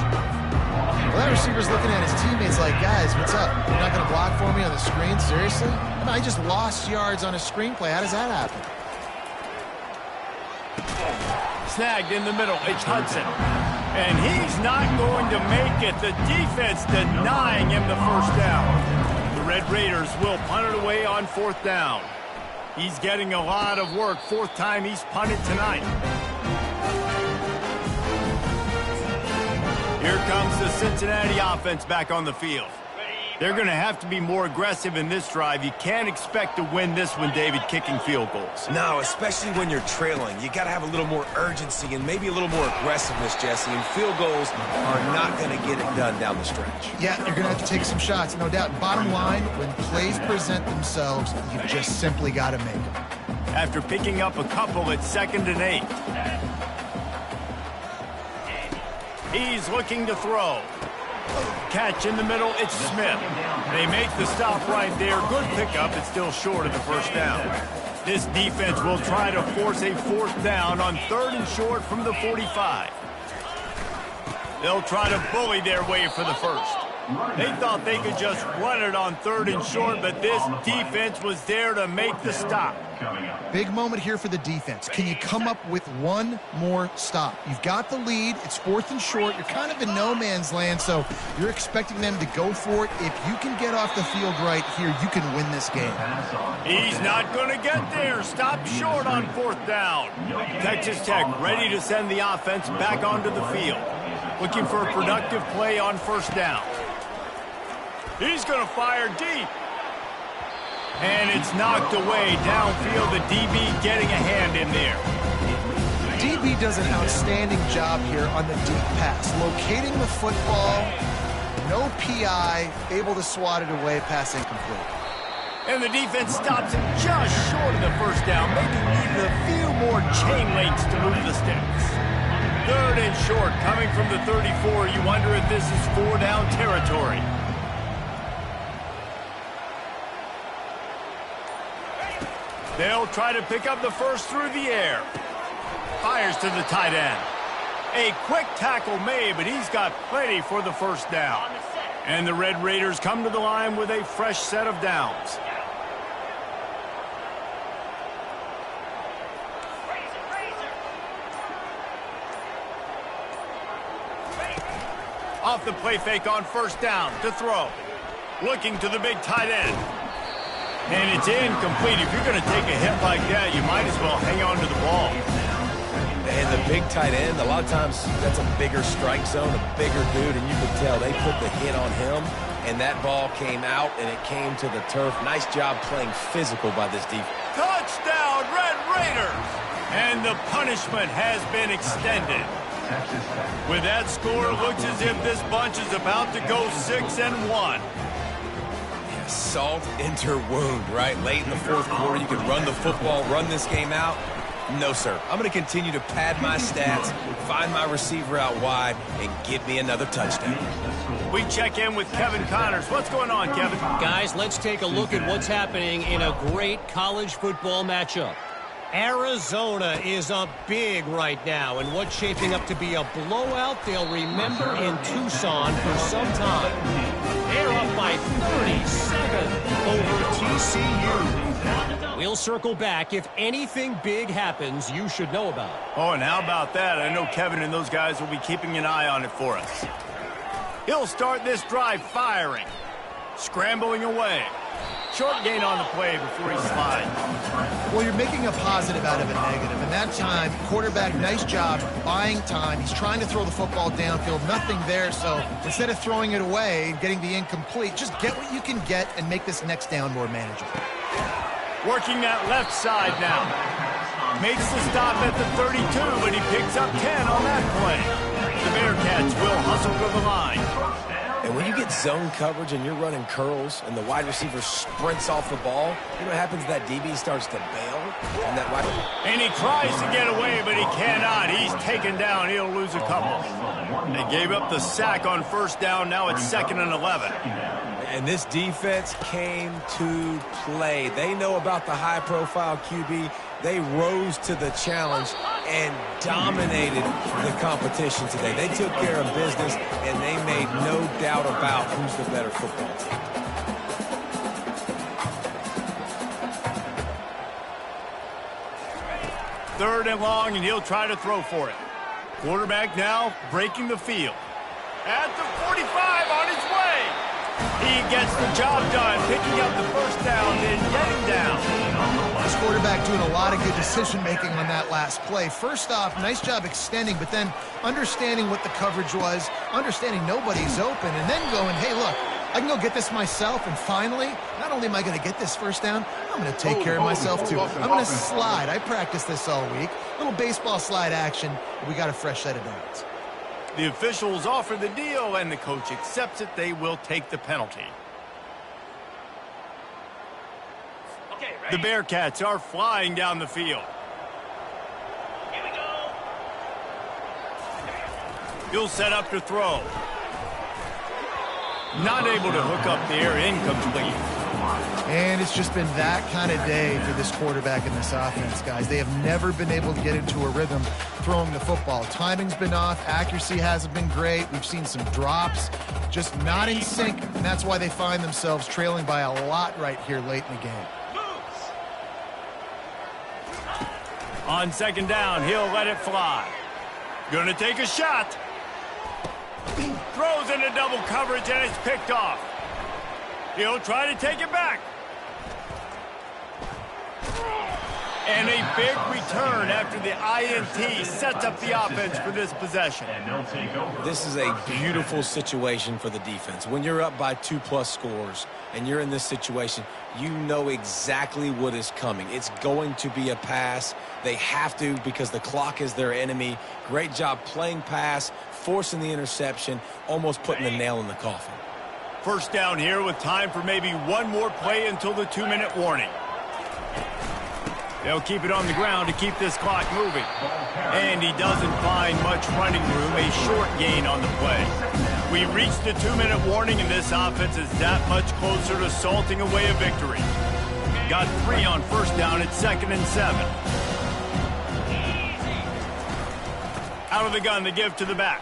Well, that receiver's looking at his teammates like, guys, what's up? You're not going to block for me on the screen? Seriously? I mean, I just lost yards on a screenplay. How does that happen? Snagged in the middle. It's Hudson. And he's not going to make it. The defense denying him the first down. The Red Raiders will punt it away on 4th down. He's getting a lot of work. 4th time he's punted tonight. Here comes the Cincinnati offense back on the field. They're going to have to be more aggressive in this drive. You can't expect to win this one, David, kicking field goals. No, especially when you're trailing. You got to have a little more urgency and maybe a little more aggressiveness, Jesse. And field goals are not going to get it done down the stretch. Yeah, you're going to have to take some shots, no doubt. Bottom line, when plays present themselves, you just simply got to make them. After picking up a couple, it's 2nd and 8. He's looking to throw. Catch in the middle, it's Smith. They make the stop right there. Good pickup, it's still short of the first down. This defense will try to force a 4th down on 3rd and short from the 45. They'll try to bully their way for the first. They thought they could just run it on 3rd and short, but this defense was there to make the stop. Big moment here for the defense. Can you come up with one more stop? You've got the lead. It's 4th and short. You're kind of in no man's land, so you're expecting them to go for it. If you can get off the field right here, you can win this game. He's not going to get there. Stop short on 4th down. Texas Tech ready to send the offense back onto the field. Looking for a productive play on 1st down. He's going to fire deep. And it's knocked away downfield. The DB getting a hand in there. DB does an outstanding job here on the deep pass. Locating the football, no PI, able to swat it away, pass incomplete. And the defense stops him just short of the first down, maybe needed a few more chain links to move the sticks. 3rd and short, coming from the 34. You wonder if this is 4-down territory. They'll try to pick up the first through the air. Fires to the tight end. A quick tackle made, but he's got plenty for the first down. And the Red Raiders come to the line with a fresh set of downs. Off the play fake on 1st down to throw. Looking to the big tight end. And it's incomplete. If you're going to take a hit like that, you might as well hang on to the ball. And the big tight end, a lot of times that's a bigger strike zone, a bigger dude, and you could tell they put the hit on him, and that ball came out, and it came to the turf. Nice job playing physical by this defense. Touchdown, Red Raiders! And the punishment has been extended. With that score, it looks as if this bunch is about to go 6-1. Salt into wound, right? Late in the 4th quarter, you could run the football, run this game out. No, sir. I'm going to continue to pad my stats, find my receiver out wide, and get me another touchdown. We check in with Kevin Connors. What's going on, Kevin? Guys, let's take a look at what's happening in a great college football matchup. Arizona is up big right now, and what's shaping up to be a blowout they'll remember in Tucson for some time. They're up by 37 over TCU. We'll circle back. If anything big happens, you should know about it. Oh, and how about that? I know Kevin and those guys will be keeping an eye on it for us. He'll start this drive firing. Scrambling away. Short gain on the play before he slides. Well, you're making a positive out of a negative. And that time, quarterback, nice job buying time. He's trying to throw the football downfield. Nothing there. So instead of throwing it away and getting the incomplete, just get what you can get and make this next down more manageable. Working that left side now. Makes the stop at the 32, but he picks up 10 on that play. The Bearcats will hustle to the line. And when you get zone coverage and you're running curls and the wide receiver sprints off the ball, you know what happens? That DB starts to bail. And that wide... And he tries to get away, but he cannot. He's taken down. He'll lose a couple. They gave up the sack on first down. Now it's 2nd and 11. And this defense came to play. They know about the high-profile QB. They rose to the challenge and dominated the competition today. They took care of business, and they made no doubt about who's the better football team. Third and long, and he'll try to throw for it. Quarterback now breaking the field. At the 45 on his way. He gets the job done, picking up the first down, then getting down. This quarterback doing a lot of good decision-making on that last play. First off, nice job extending, but then understanding what the coverage was, understanding nobody's open, and then going, hey, look, I can go get this myself, and finally, not only am I going to get this first down, I'm going to take care of myself, too. I'm going to slide. I practiced this all week. Little baseball slide action. We got a fresh set of downs. The officials offer the deal, and the coach accepts it. They will take the penalty. Okay, The ready? Bearcats are flying down the field. Here we go. He'll set up to throw. Not able to hook up there, incomplete. And it's just been that kind of day for this quarterback in this offense, guys. They have never been able to get into a rhythm throwing the football. Timing's been off. Accuracy hasn't been great. We've seen some drops, just not in sync, and that's why they find themselves trailing by a lot right here late in the game. On second down, he'll let it fly. Gonna take a shot. Throws into double coverage, and it's picked off. He'll try to take it back. And a big return after the INT sets up the offense for this possession. This is a beautiful situation for the defense. When you're up by 2+ scores and you're in this situation, you know exactly what is coming. It's going to be a pass. They have to because the clock is their enemy. Great job playing pass, forcing the interception, almost putting the nail in the coffin. First down here with time for maybe one more play until the 2-minute warning. They'll keep it on the ground to keep this clock moving. And he doesn't find much running room, a short gain on the play. We reached the 2-minute warning, and this offense is that much closer to salting away a victory. Got 3 on first down at 2nd and 7. Out of the gun, the give to the back.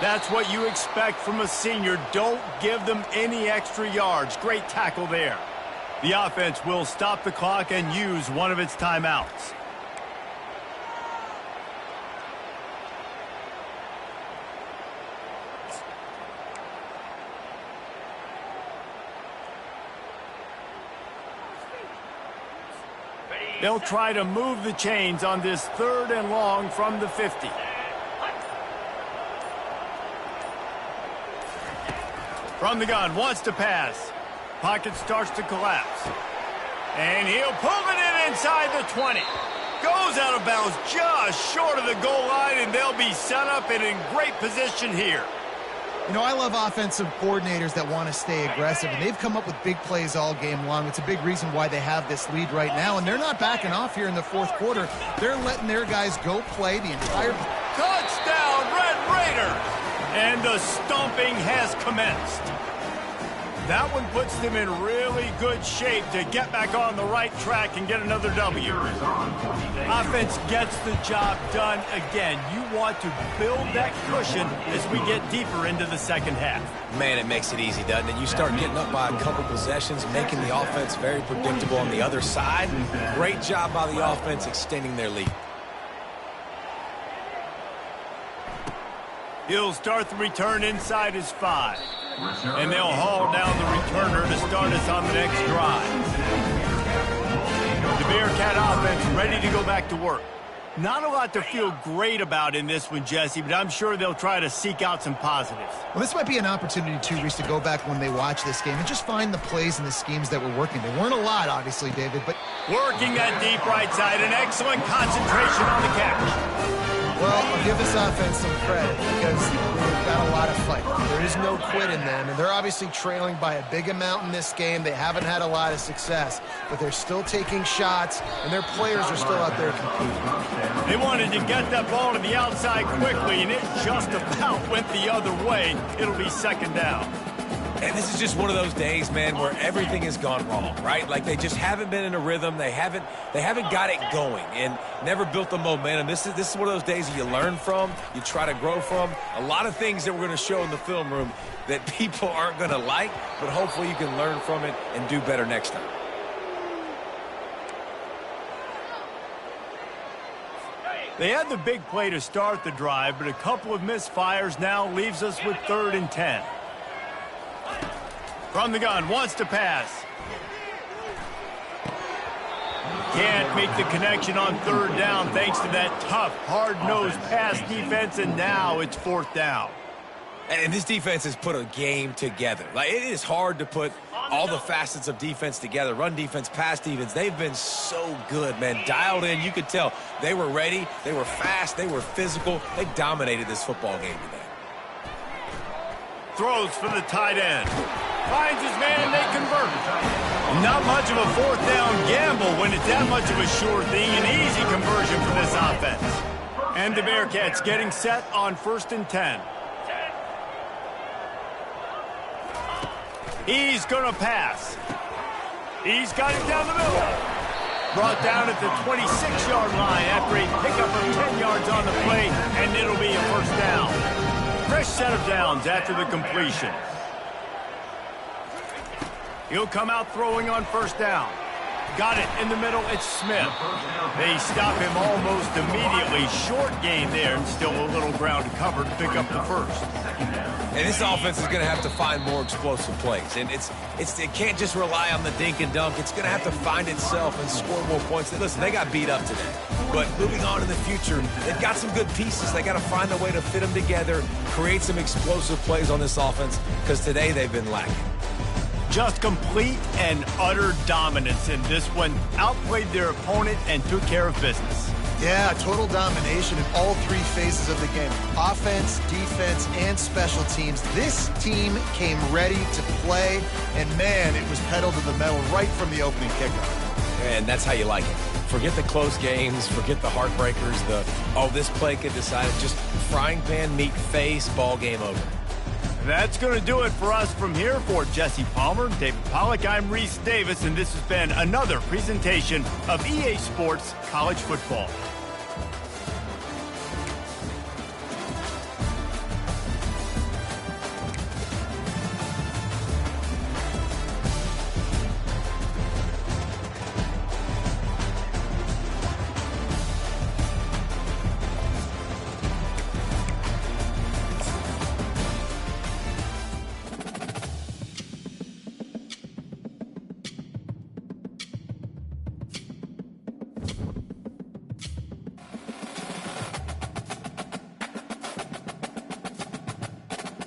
That's what you expect from a senior. Don't give them any extra yards. Great tackle there. The offense will stop the clock and use one of its timeouts. They'll try to move the chains on this 3rd and long from the 50. From the gun, wants to pass. Pocket starts to collapse. And he'll pull it in inside the 20. Goes out of bounds just short of the goal line, and they'll be set up and in great position here. You know, I love offensive coordinators that want to stay aggressive, and they've come up with big plays all game long. It's a big reason why they have this lead right now, and they're not backing off here in the 4th quarter. They're letting their guys go play the entire... Touchdown, Red Raiders! And the stomping has commenced. That one puts them in really good shape to get back on the right track and get another W. Offense gets the job done again. You want to build that cushion as we get deeper into the second half. Man, it makes it easy, doesn't it? You start getting up by a couple possessions, making the offense very predictable on the other side. Great job by the offense extending their lead. He'll start the return inside his 5. And they'll haul down the returner to start us on the next drive. The Bearcat offense ready to go back to work. Not a lot to feel great about in this one, Jesse, but I'm sure they'll try to seek out some positives. Well, this might be an opportunity, too, Reese, to go back when they watch this game and just find the plays and the schemes that were working. There weren't a lot, obviously, David, but... Working that deep right side, an excellent concentration on the catch. Well, I'll give this offense some credit because got a lot of fight. There is no quit in them, and they're obviously trailing by a big amount in this game. They haven't had a lot of success, but they're still taking shots, and their players are still out there competing. They wanted to get that ball to the outside quickly, and it just about went the other way. It'll be second down. And this is just one of those days, man, where everything has gone wrong, right? Like they just haven't been in a rhythm. They haven't got it going and never built the momentum. This is one of those days that you learn from, you try to grow from. A lot of things that we're going to show in the film room that people aren't going to like, but hopefully you can learn from it and do better next time. They had the big play to start the drive, but a couple of misfires now leaves us with 3rd and 10. From the gun, wants to pass. Can't make the connection on 3rd down thanks to that tough, hard-nosed pass defense, and now it's 4th down. And this defense has put a game together. Like, it is hard to put all the facets of defense together. Run defense, pass defense. They've been so good, man. Dialed in. You could tell they were ready. They were fast. They were physical. They dominated this football game today. Throws for the tight end. Finds his man, they convert. Not much of a 4th down gamble when it's that much of a sure thing. An easy conversion for this offense. And the Bearcats getting set on 1st and 10. He's going to pass. He's got it down the middle. Brought down at the 26-yard line after a pickup of 10 yards on the play, and it'll be a 1st down. Fresh set of downs after the completion. He'll come out throwing on 1st down. Got it in the middle. It's Smith. They stop him almost immediately. Short gain there, and still a little ground to cover to pick up the 1st. And this offense is going to have to find more explosive plays. And it can't just rely on the dink and dunk. It's going to have to find itself and score more points. Listen, they got beat up today. But moving on in the future, they've got some good pieces. They got to find a way to fit them together, create some explosive plays on this offense, because today they've been lacking. Just complete and utter dominance in this one. Outplayed their opponent and took care of business. Yeah, total domination in all 3 phases of the game. Offense, defense, and special teams. This team came ready to play, and man, it was pedal to the metal right from the opening kickoff. And that's how you like it. Forget the close games, forget the heartbreakers, this play could decide it. Just frying pan, meat face, ball game over. That's going to do it for us from here. For Jesse Palmer, David Pollack, I'm Reese Davis, and this has been another presentation of EA Sports College Football.